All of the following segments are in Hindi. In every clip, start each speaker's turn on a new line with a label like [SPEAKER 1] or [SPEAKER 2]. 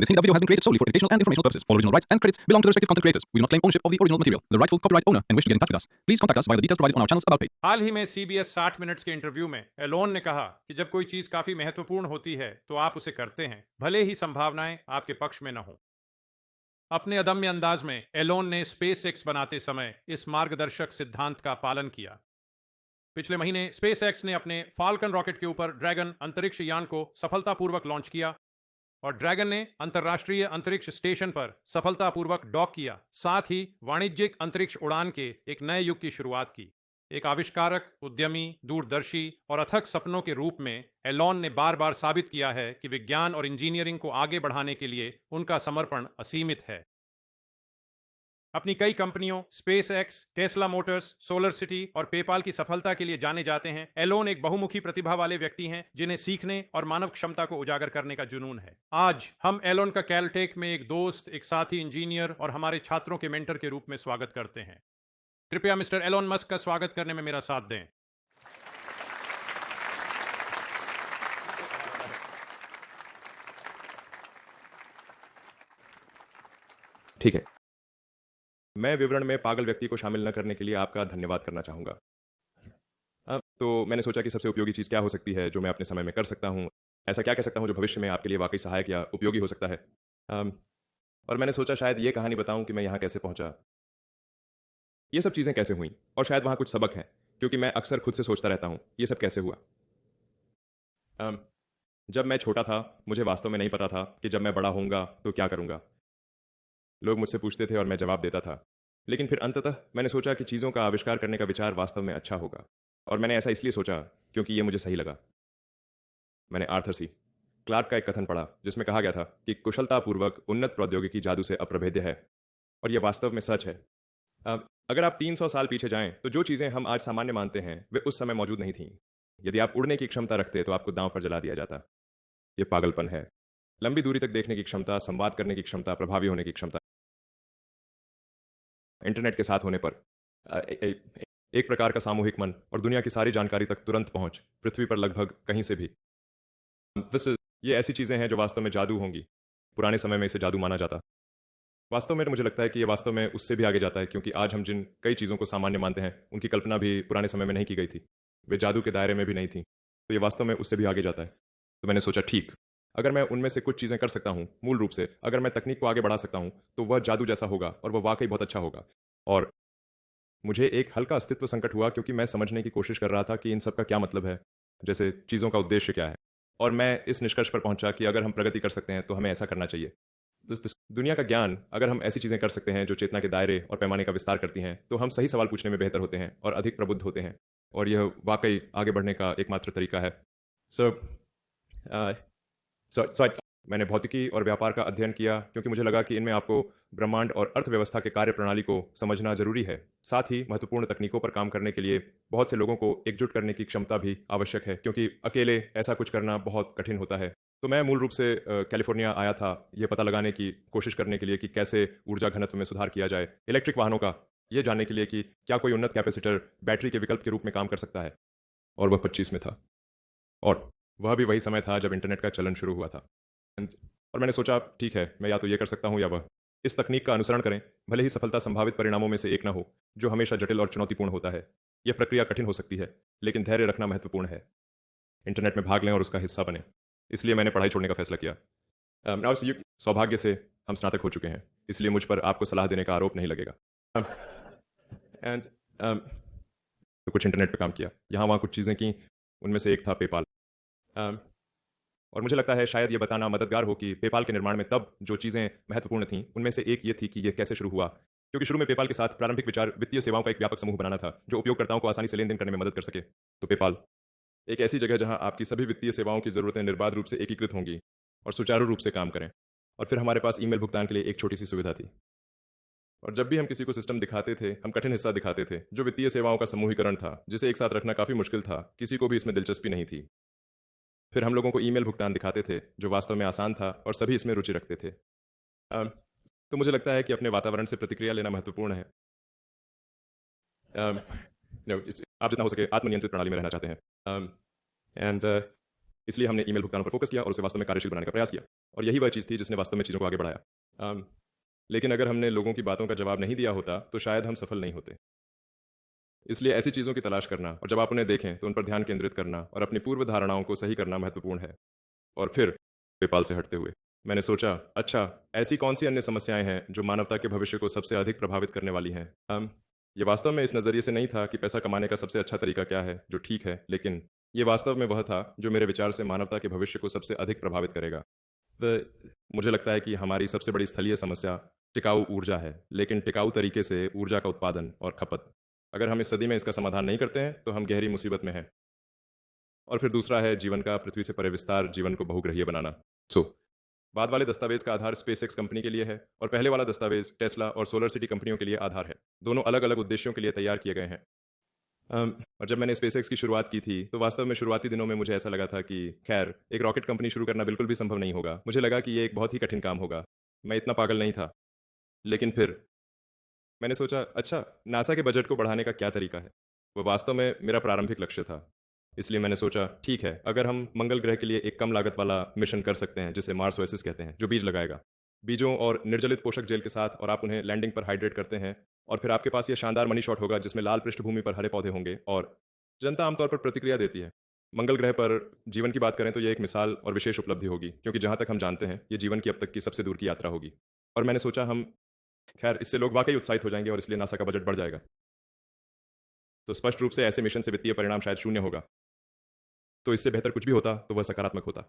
[SPEAKER 1] This Hindi video has been created solely for educational and informational purposes. All original rights and credits belong to the respective content creators. We do not claim ownership of the original material. The rightful copyright owner and wish to get in touch with us, please contact us via the details provided on our channel's about page.
[SPEAKER 2] हाल ही में CBS 60 मिनट्स के इंटरव्यू में एलोन ने कहा कि जब कोई चीज काफी महत्वपूर्ण होती है तो आप उसे करते हैं, भले ही संभावनाएं आपके पक्ष में न हो। अपने अदम्य अंदाज में एलोन ने स्पेसएक्स बनाते समय इस मार्गदर्शक सिद्धांत का पालन किया। पिछले महीने स्पेसएक्स ने अपने फाल्कन रॉकेट के ऊपर ड्रैगन अंतरिक्ष यान को सफलतापूर्वक लॉन्च किया और ड्रैगन ने अंतर्राष्ट्रीय अंतरिक्ष स्टेशन पर सफलतापूर्वक डॉक किया, साथ ही वाणिज्यिक अंतरिक्ष उड़ान के एक नए युग की शुरुआत की। एक आविष्कारक, उद्यमी, दूरदर्शी और अथक सपनों के रूप में एलोन ने बार बार साबित किया है कि विज्ञान और इंजीनियरिंग को आगे बढ़ाने के लिए उनका समर्पण असीमित है। अपनी कई कंपनियों SpaceX, Tesla Motors, solar city और पेपाल की सफलता के लिए जाने जाते हैं। एलोन एक बहुमुखी प्रतिभा वाले व्यक्ति हैं जिन्हें सीखने और मानव क्षमता को उजागर करने का जुनून है। आज हम एलोन का कैलटेक में एक दोस्त, एक साथी इंजीनियर और हमारे छात्रों के मेंटर के रूप में स्वागत करते हैं। कृपया मिस्टर एलोन मस्क का स्वागत करने में मेरा साथ दें।
[SPEAKER 3] ठीक है, मैं विवरण में पागल व्यक्ति को शामिल न करने के लिए आपका धन्यवाद करना चाहूँगा। तो मैंने सोचा कि सबसे उपयोगी चीज़ क्या हो सकती है जो मैं अपने समय में कर सकता हूँ, ऐसा क्या कह सकता हूँ जो भविष्य में आपके लिए वाकई सहायक या उपयोगी हो सकता है। और मैंने सोचा शायद ये कहानी बताऊँ कि मैं यहाँ कैसे पहुँचा, ये सब चीज़ें कैसे हुई, और शायद वहाँ कुछ सबक हैं, क्योंकि मैं अक्सर खुद से सोचता रहता हूँ ये सब कैसे हुआ। जब मैं छोटा था मुझे वास्तव में नहीं पता था कि जब मैं बड़ा होऊंगा तो क्या करूँगा। लोग मुझसे पूछते थे और मैं जवाब देता था, लेकिन फिर अंततः मैंने सोचा कि चीज़ों का आविष्कार करने का विचार वास्तव में अच्छा होगा, और मैंने ऐसा इसलिए सोचा क्योंकि ये मुझे सही लगा। मैंने आर्थर सी क्लार्क का एक कथन पढ़ा जिसमें कहा गया था कि कुशलतापूर्वक उन्नत प्रौद्योगिकी जादू से अप्रभेद्य है, और यह वास्तव में सच है। अगर आप 300 साल पीछे जाएं तो जो चीज़ें हम आज सामान्य मानते हैं वे उस समय मौजूद नहीं थीं। यदि आप उड़ने की क्षमता रखते तो आपको दांव पर जला दिया जाता। यह पागलपन है। लंबी दूरी तक देखने की क्षमता, संवाद करने की क्षमता, प्रभावी होने की क्षमता, इंटरनेट के साथ होने पर एक प्रकार का सामूहिक मन और दुनिया की सारी जानकारी तक तुरंत पहुंच, पृथ्वी पर लगभग कहीं से भी। ये ऐसी चीज़ें हैं जो वास्तव में जादू होंगी। पुराने समय में इसे जादू माना जाता। वास्तव में मुझे लगता है कि ये वास्तव में उससे भी आगे जाता है, क्योंकि आज हम जिन कई चीज़ों को सामान्य मानते हैं उनकी कल्पना भी पुराने समय में नहीं की गई थी, वे जादू के दायरे में भी नहीं थी। तो ये वास्तव में उससे भी आगे जाता है। तो मैंने सोचा ठीक, अगर मैं उनमें से कुछ चीज़ें कर सकता हूँ, मूल रूप से अगर मैं तकनीक को आगे बढ़ा सकता हूँ तो वह जादू जैसा होगा और वह वाकई बहुत अच्छा होगा। और मुझे एक हल्का अस्तित्व संकट हुआ क्योंकि मैं समझने की कोशिश कर रहा था कि इन सब का क्या मतलब है, जैसे चीज़ों का उद्देश्य क्या है। और मैं इस निष्कर्ष पर पहुंचा कि अगर हम प्रगति कर सकते हैं तो हमें ऐसा करना चाहिए। दुनिया का ज्ञान, अगर हम ऐसी चीज़ें कर सकते हैं जो चेतना के दायरे और पैमाने का विस्तार करती हैं, तो हम सही सवाल पूछने में बेहतर होते हैं और अधिक प्रबुद्ध होते हैं, और यह वाकई आगे बढ़ने का एकमात्र तरीका है। मैंने भौतिकी और व्यापार का अध्ययन किया क्योंकि मुझे लगा कि इनमें आपको ब्रह्मांड और अर्थव्यवस्था के कार्यप्रणाली को समझना जरूरी है। साथ ही महत्वपूर्ण तकनीकों पर काम करने के लिए बहुत से लोगों को एकजुट करने की क्षमता भी आवश्यक है, क्योंकि अकेले ऐसा कुछ करना बहुत कठिन होता है। तो मैं मूल रूप से कैलिफोर्निया आया था ये पता लगाने की कोशिश करने के लिए कि कैसे ऊर्जा घनत्व में सुधार किया जाए, इलेक्ट्रिक वाहनों का, ये जानने के लिए कि क्या कोई उन्नत कैपेसिटर बैटरी के विकल्प के रूप में काम कर सकता है। और वह 25 में था, और वह भी वही समय था जब इंटरनेट का चलन शुरू हुआ था। और मैंने सोचा ठीक है, मैं या तो ये कर सकता हूँ या वह। इस तकनीक का अनुसरण करें, भले ही सफलता संभावित परिणामों में से एक न हो, जो हमेशा जटिल और चुनौतीपूर्ण होता है। यह प्रक्रिया कठिन हो सकती है, लेकिन धैर्य रखना महत्वपूर्ण है। इंटरनेट में भाग लें और उसका हिस्सा बने। इसलिए मैंने पढ़ाई छोड़ने का फैसला किया। सौभाग्य से हम स्नातक हो चुके हैं, इसलिए मुझ पर आपको सलाह देने का आरोप नहीं लगेगा। तो कुछ इंटरनेट पर काम किया, यहाँ वहाँ कुछ चीज़ें की, उनमें से एक था पेपाल। और मुझे लगता है शायद ये बताना मददगार हो कि पेपाल के निर्माण में तब जो चीज़ें महत्वपूर्ण थीं उनमें से एक ये थी कि ये कैसे शुरू हुआ। क्योंकि शुरू में पेपाल के साथ प्रारंभिक विचार वित्तीय सेवाओं का एक व्यापक समूह बनाना था जो उपयोगकर्ताओं को आसानी से लेन देन करने में मदद कर सके। तो पेपाल एक ऐसी जगह जहां आपकी सभी वित्तीय सेवाओं की ज़रूरतें निर्बाध रूप से एकीकृत होंगी और सुचारू रूप से काम करें। और फिर हमारे पास ईमेल भुगतान के लिए एक छोटी सी सुविधा थी। और जब भी हम किसी को सिस्टम दिखाते थे, हम कठिन हिस्सा दिखाते थे जो वित्तीय सेवाओं का समूहीकरण था, जिसे एक साथ रखना काफ़ी मुश्किल था, किसी को भी इसमें दिलचस्पी नहीं थी। फिर हम लोगों को ईमेल भुगतान दिखाते थे जो वास्तव में आसान था और सभी इसमें रुचि रखते थे। तो मुझे लगता है कि अपने वातावरण से प्रतिक्रिया लेना महत्वपूर्ण है। आप जितना हो सके आत्मनियंत्रित प्रणाली में रहना चाहते हैं। इसलिए हमने ईमेल भुगतानों पर फोकस किया और उसे वास्तव में कार्यशील बनाने का प्रयास किया, और यही वह चीज़ थी जिसने वास्तव में चीज़ों को आगे बढ़ाया। अम, लेकिन अगर हमने लोगों की बातों का जवाब नहीं दिया होता तो शायद हम सफल नहीं होते। इसलिए ऐसी चीज़ों की तलाश करना और जब आप उन्हें देखें तो उन पर ध्यान केंद्रित करना और अपनी पूर्व धारणाओं को सही करना महत्वपूर्ण है। और फिर पेपाल से हटते हुए मैंने सोचा, अच्छा, ऐसी कौन सी अन्य समस्याएं हैं जो मानवता के भविष्य को सबसे अधिक प्रभावित करने वाली हैं। ये वास्तव में इस नज़रिए से नहीं था कि पैसा कमाने का सबसे अच्छा तरीका क्या है, जो ठीक है, लेकिन ये वास्तव में वह था जो मेरे विचार से मानवता के भविष्य को सबसे अधिक प्रभावित करेगा। मुझे लगता है कि हमारी सबसे बड़ी स्थलीय समस्या टिकाऊ ऊर्जा है, लेकिन टिकाऊ तरीके से ऊर्जा का उत्पादन और खपत। अगर हम इस सदी में इसका समाधान नहीं करते हैं तो हम गहरी मुसीबत में हैं। और फिर दूसरा है जीवन का पृथ्वी से परे विस्तार, जीवन को बहुग्रहीय बनाना। सो बाद वाले दस्तावेज का आधार स्पेसएक्स कंपनी के लिए है और पहले वाला दस्तावेज टेस्ला और सोलर सिटी कंपनियों के लिए आधार है। दोनों अलग अलग उद्देश्यों के लिए तैयार किए गए हैं। और जब मैंने स्पेसएक्स की शुरुआत की थी तो वास्तव में शुरुआती दिनों में मुझे ऐसा लगा था कि खैर, एक रॉकेट कंपनी शुरू करना बिल्कुल भी संभव नहीं होगा। मुझे लगा कि ये एक बहुत ही कठिन काम होगा। मैं इतना पागल नहीं था। लेकिन फिर मैंने सोचा, अच्छा, नासा के बजट को बढ़ाने का क्या तरीका है। वह वास्तव में मेरा प्रारंभिक लक्ष्य था। इसलिए मैंने सोचा, ठीक है, अगर हम मंगल ग्रह के लिए एक कम लागत वाला मिशन कर सकते हैं जिसे मार्स ओएसिस कहते हैं, जो बीज लगाएगा, बीजों और निर्जलित पोषक जेल के साथ, और आप उन्हें लैंडिंग पर हाइड्रेट करते हैं, और फिर आपके पास यह शानदार मनी शॉट होगा जिसमें लाल पृष्ठभूमि पर हरे पौधे होंगे और जनता आमतौर पर प्रतिक्रिया देती है। मंगल ग्रह पर जीवन की बात करें तो यह एक मिसाल और विशेष उपलब्धि होगी, क्योंकि जहां तक हम जानते हैं ये जीवन की अब तक की सबसे दूर की यात्रा होगी। और मैंने सोचा, हम खैर, इससे लोग वाकई उत्साहित हो जाएंगे और इसलिए नासा का बजट बढ़ जाएगा। तो स्पष्ट रूप से ऐसे मिशन से वित्तीय परिणाम शायद शून्य होगा, तो इससे बेहतर कुछ भी होता तो वह सकारात्मक होता।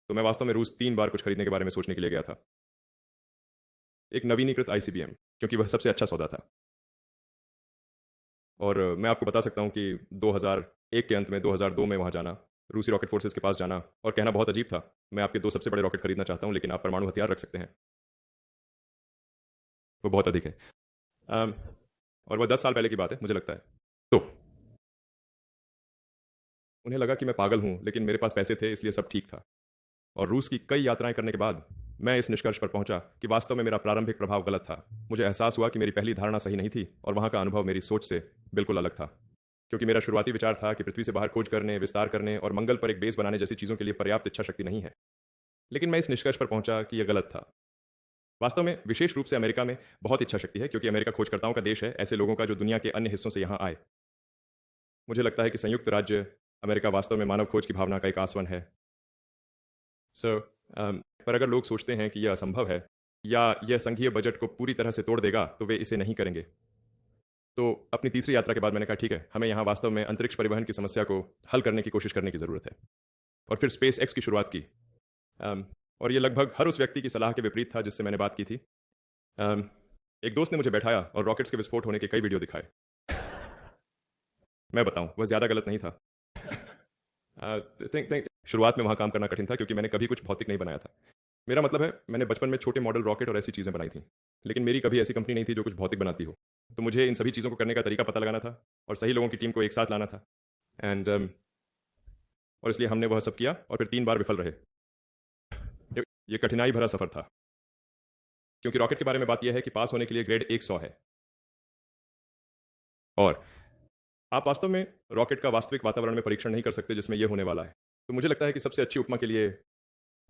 [SPEAKER 3] तो मैं वास्तव में रूस 3 बार कुछ खरीदने के बारे में सोचने के लिए गया था। एक नवीनीकृत आईसीबीएम, क्योंकि वह सबसे अच्छा सौदा था। और मैं आपको बता सकता हूं कि 2001 के अंत में 2002 में वहां जाना, रूसी रॉकेट फोर्सेस के पास जाना और कहना बहुत अजीब था, मैं आपके 2 सबसे बड़े रॉकेट खरीदना चाहता हूं, लेकिन आप परमाणु हथियार रख सकते हैं। वो बहुत अधिक है। अम, और वह 10 साल पहले की बात है, मुझे लगता है। तो उन्हें लगा कि मैं पागल हूं, लेकिन मेरे पास पैसे थे, इसलिए सब ठीक था। और रूस की कई यात्राएं करने के बाद मैं इस निष्कर्ष पर पहुंचा कि वास्तव में मेरा प्रारंभिक प्रभाव गलत था। मुझे एहसास हुआ कि मेरी पहली धारणा सही नहीं थी और वहां का अनुभव मेरी सोच से बिल्कुल अलग था। क्योंकि मेरा शुरुआती विचार था कि पृथ्वी से बाहर खोज करने, विस्तार करने और मंगल पर एक बेस बनाने जैसी चीज़ों के लिए पर्याप्त इच्छा शक्ति नहीं है। लेकिन मैं इस निष्कर्ष पर पहुंचा कि यह गलत था। वास्तव में विशेष रूप से अमेरिका में बहुत इच्छा शक्ति है, क्योंकि अमेरिका खोजकर्ताओं का देश है, ऐसे लोगों का जो दुनिया के अन्य हिस्सों से यहाँ आए। मुझे लगता है कि संयुक्त राज्य अमेरिका वास्तव में मानव खोज की भावना का एक आसवन है। पर अगर लोग सोचते हैं कि यह असंभव है या यह संघीय बजट को पूरी तरह से तोड़ देगा तो वे इसे नहीं करेंगे। तो अपनी तीसरी यात्रा के बाद मैंने कहा, ठीक है, हमें यहाँ वास्तव में अंतरिक्ष परिवहन की समस्या को हल करने की कोशिश करने की ज़रूरत है। और फिर स्पेस एक्स की शुरुआत की। और ये लगभग हर उस व्यक्ति की सलाह के विपरीत था जिससे मैंने बात की थी। एक दोस्त ने मुझे बैठाया और रॉकेट्स के विस्फोट होने के कई वीडियो दिखाए। मैं बताऊं, वह ज़्यादा गलत नहीं था। शुरुआत में वहाँ काम करना कठिन था क्योंकि मैंने कभी कुछ भौतिक नहीं बनाया था। मेरा मतलब है, मैंने बचपन में छोटे मॉडल रॉकेट और ऐसी चीज़ें बनाई थी, लेकिन मेरी कभी ऐसी कंपनी नहीं थी जो कुछ भौतिक बनाती हो। तो मुझे इन सभी चीज़ों को करने का तरीका पता लगाना था और सही लोगों की टीम को एक साथ लाना था। एंड और इसलिए हमने वह सब किया और फिर 3 बार विफल रहे। ये कठिनाई भरा सफ़र था, क्योंकि रॉकेट के बारे में बात यह है कि पास होने के लिए ग्रेड 100 है। और आप वास्तव में रॉकेट का वास्तविक वातावरण में परीक्षण नहीं कर सकते जिसमें यह होने वाला है। तो मुझे लगता है कि सबसे अच्छी उपमा के लिए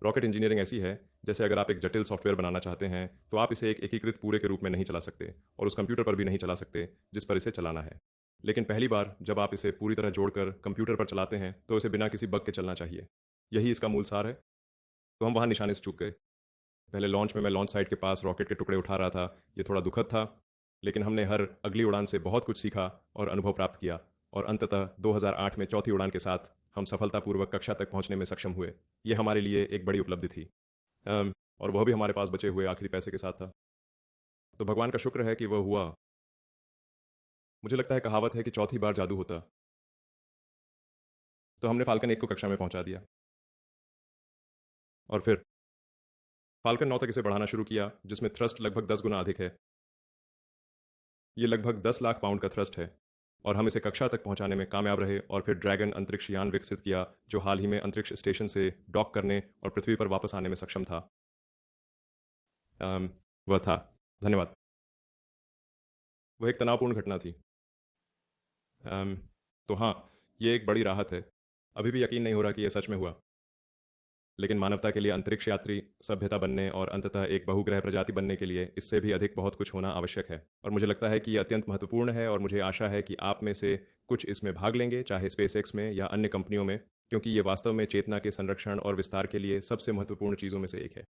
[SPEAKER 3] रॉकेट इंजीनियरिंग ऐसी है जैसे अगर आप एक जटिल सॉफ्टवेयर बनाना चाहते हैं तो आप इसे एक एकीकृत पूरे के रूप में नहीं चला सकते और उस कंप्यूटर पर भी नहीं चला सकते जिस पर इसे चलाना है। लेकिन पहली बार जब आप इसे पूरी तरह जोड़कर कंप्यूटर पर चलाते हैं तो इसे बिना किसी बग के चलना चाहिए। यही इसका मूल सार है। तो हम वहाँ निशाने से चूक गए। पहले लॉन्च में मैं लॉन्च साइट के पास रॉकेट के टुकड़े उठा रहा था। ये थोड़ा दुखद था, लेकिन हमने हर अगली उड़ान से बहुत कुछ सीखा और अनुभव प्राप्त किया और अंततः 2008 में चौथी उड़ान के साथ हम सफलतापूर्वक कक्षा तक पहुंचने में सक्षम हुए। यह हमारे लिए एक बड़ी उपलब्धि थी, और वह भी हमारे पास बचे हुए आखिरी पैसे के साथ था। तो भगवान का शुक्र है कि वह हुआ। मुझे लगता है कहावत है कि चौथी बार जादू होता। तो हमने फाल्कन 1 को कक्षा में पहुंचा दिया और फिर फाल्कन 9 तक इसे बढ़ाना शुरू किया, जिसमें थ्रस्ट लगभग 10 गुना अधिक है। ये लगभग 10 लाख पाउंड का थ्रस्ट है और हम इसे कक्षा तक पहुंचाने में कामयाब रहे और फिर ड्रैगन अंतरिक्ष यान विकसित किया जो हाल ही में अंतरिक्ष स्टेशन से डॉक करने और पृथ्वी पर वापस आने में सक्षम था। वह था। धन्यवाद। वह एक तनावपूर्ण घटना थी। तो हाँ, ये एक बड़ी राहत है अभी भी यकीन नहीं हो रहा कि यह सच में हुआ, लेकिन मानवता के लिए अंतरिक्ष यात्री सभ्यता बनने और अंततः एक बहुग्रह प्रजाति बनने के लिए इससे भी अधिक बहुत कुछ होना आवश्यक है। और मुझे लगता है कि ये अत्यंत महत्वपूर्ण है और मुझे आशा है कि आप में से कुछ इसमें भाग लेंगे, चाहे स्पेसएक्स में या अन्य कंपनियों में, क्योंकि ये वास्तव में चेतना के संरक्षण और विस्तार के लिए सबसे महत्वपूर्ण चीज़ों में से एक है।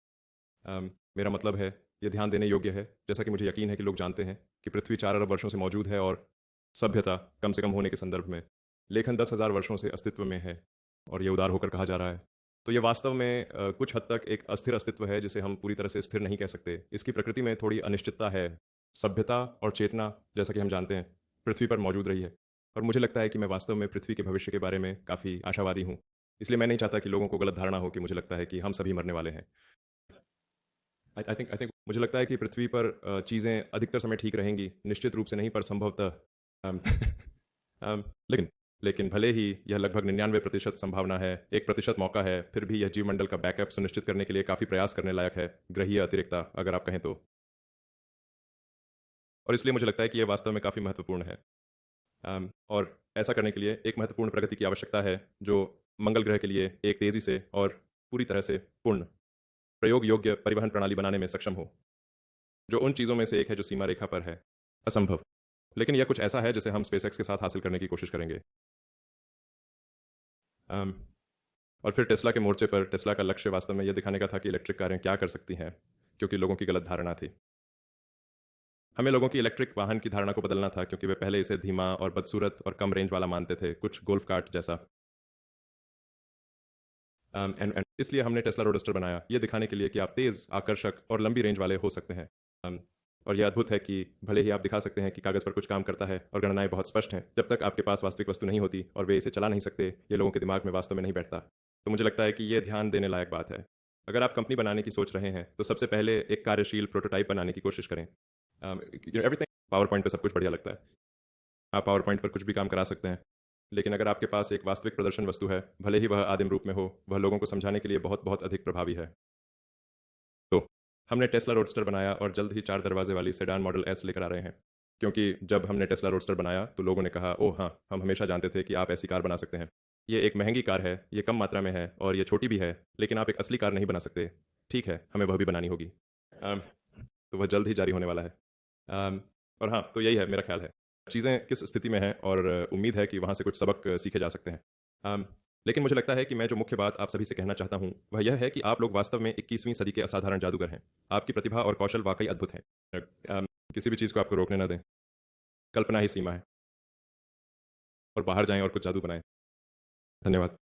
[SPEAKER 3] मेरा मतलब है, ये ध्यान देने योग्य है, जैसा कि मुझे यकीन है कि लोग जानते हैं कि पृथ्वी 4 अरब वर्षों से मौजूद है और सभ्यता कम से कम होने के संदर्भ में लेखन 10,000 वर्षों से अस्तित्व में है और ये उदार होकर कहा जा रहा है। तो ये वास्तव में कुछ हद तक एक अस्थिर अस्तित्व है जिसे हम पूरी तरह से स्थिर नहीं कह सकते। इसकी प्रकृति में थोड़ी अनिश्चितता है। सभ्यता और चेतना, जैसा कि हम जानते हैं, पृथ्वी पर मौजूद रही है और मुझे लगता है कि मैं वास्तव में पृथ्वी के भविष्य के बारे में काफ़ी आशावादी हूँ। इसलिए मैं नहीं चाहता कि लोगों को गलत धारणा हो कि मुझे लगता है कि हम सभी मरने वाले हैं। आई थिंक मुझे लगता है कि पृथ्वी पर चीज़ें अधिकतर समय ठीक रहेंगी, निश्चित रूप से नहीं, पर संभवतः अम, लेकिन लेकिन भले ही यह लगभग 99% संभावना है, 1% मौका है, फिर भी यह जीवमंडल का बैकअप सुनिश्चित करने के लिए काफ़ी प्रयास करने लायक है, ग्रहीय अतिरिक्तता अगर आप कहें तो। और इसलिए मुझे लगता है कि यह वास्तव में काफ़ी महत्वपूर्ण है। और ऐसा करने के लिए एक महत्वपूर्ण प्रगति की आवश्यकता है जो मंगल ग्रह के लिए एक तेज़ी से और पूरी तरह से पूर्ण प्रयोग योग्य परिवहन प्रणाली बनाने में सक्षम हो, जो उन चीज़ों में से एक है जो सीमा रेखा पर है। असंभव, लेकिन यह कुछ ऐसा है जिसे हम स्पेसएक्स के साथ हासिल करने की कोशिश करेंगे। अम, और फिर टेस्ला के मोर्चे पर टेस्ला का लक्ष्य वास्तव में यह दिखाने का था कि इलेक्ट्रिक कारें क्या कर सकती हैं, क्योंकि लोगों की गलत धारणा थी। हमें लोगों की इलेक्ट्रिक वाहन की धारणा को बदलना था, क्योंकि वे पहले इसे धीमा और बदसूरत और कम रेंज वाला मानते थे, कुछ गोल्फ कार्ट जैसा। इसलिए हमने टेस्ला रोडस्टर बनाया, ये दिखाने के लिए कि आप तेज़, आकर्षक और लंबी रेंज वाले हो सकते हैं। और यह अद्भुत है कि भले ही आप दिखा सकते हैं कि कागज़ पर कुछ काम करता है और गणनाएं बहुत स्पष्ट हैं, जब तक आपके पास वास्तविक वस्तु नहीं होती और वे इसे चला नहीं सकते, ये लोगों के दिमाग में वास्तव में नहीं बैठता। तो मुझे लगता है कि ये ध्यान देने लायक बात है। अगर आप कंपनी बनाने की सोच रहे हैं तो सबसे पहले एक कार्यशील प्रोटोटाइप बनाने की कोशिश करें। एवरीथिंग पावर पॉइंट पर सब कुछ बढ़िया लगता है, आप पावर पॉइंट पर कुछ भी काम करा सकते हैं, लेकिन अगर आपके पास एक वास्तविक प्रदर्शन वस्तु है, भले ही वह आदिम रूप में हो, वह लोगों को समझाने के लिए बहुत बहुत अधिक प्रभावी है। तो हमने टेस्ला रोडस्टर बनाया और जल्द ही 4 दरवाजे वाली सेडान मॉडल एस लेकर आ रहे हैं, क्योंकि जब हमने टेस्ला रोडस्टर बनाया तो लोगों ने कहा, ओह हाँ, हम हमेशा जानते थे कि आप ऐसी कार बना सकते हैं। ये एक महंगी कार है, ये कम मात्रा में है और ये छोटी भी है, लेकिन आप एक असली कार नहीं बना सकते। ठीक है, हमें वह भी बनानी होगी। अम, तो वह जल्द ही जारी होने वाला है। और हाँ, तो यही है मेरा ख्याल है, चीज़ें किस स्थिति में हैं और उम्मीद है कि वहाँ से कुछ सबक सीखे जा सकते हैं। लेकिन मुझे लगता है कि मैं जो मुख्य बात आप सभी से कहना चाहता हूँ वह यह है कि आप लोग वास्तव में 21वीं सदी के असाधारण जादूगर हैं। आपकी प्रतिभा और कौशल वाकई अद्भुत है। किसी भी चीज़ को आपको रोकने ना दें, कल्पना ही सीमा है, और बाहर जाएं और कुछ जादू बनाएं। धन्यवाद।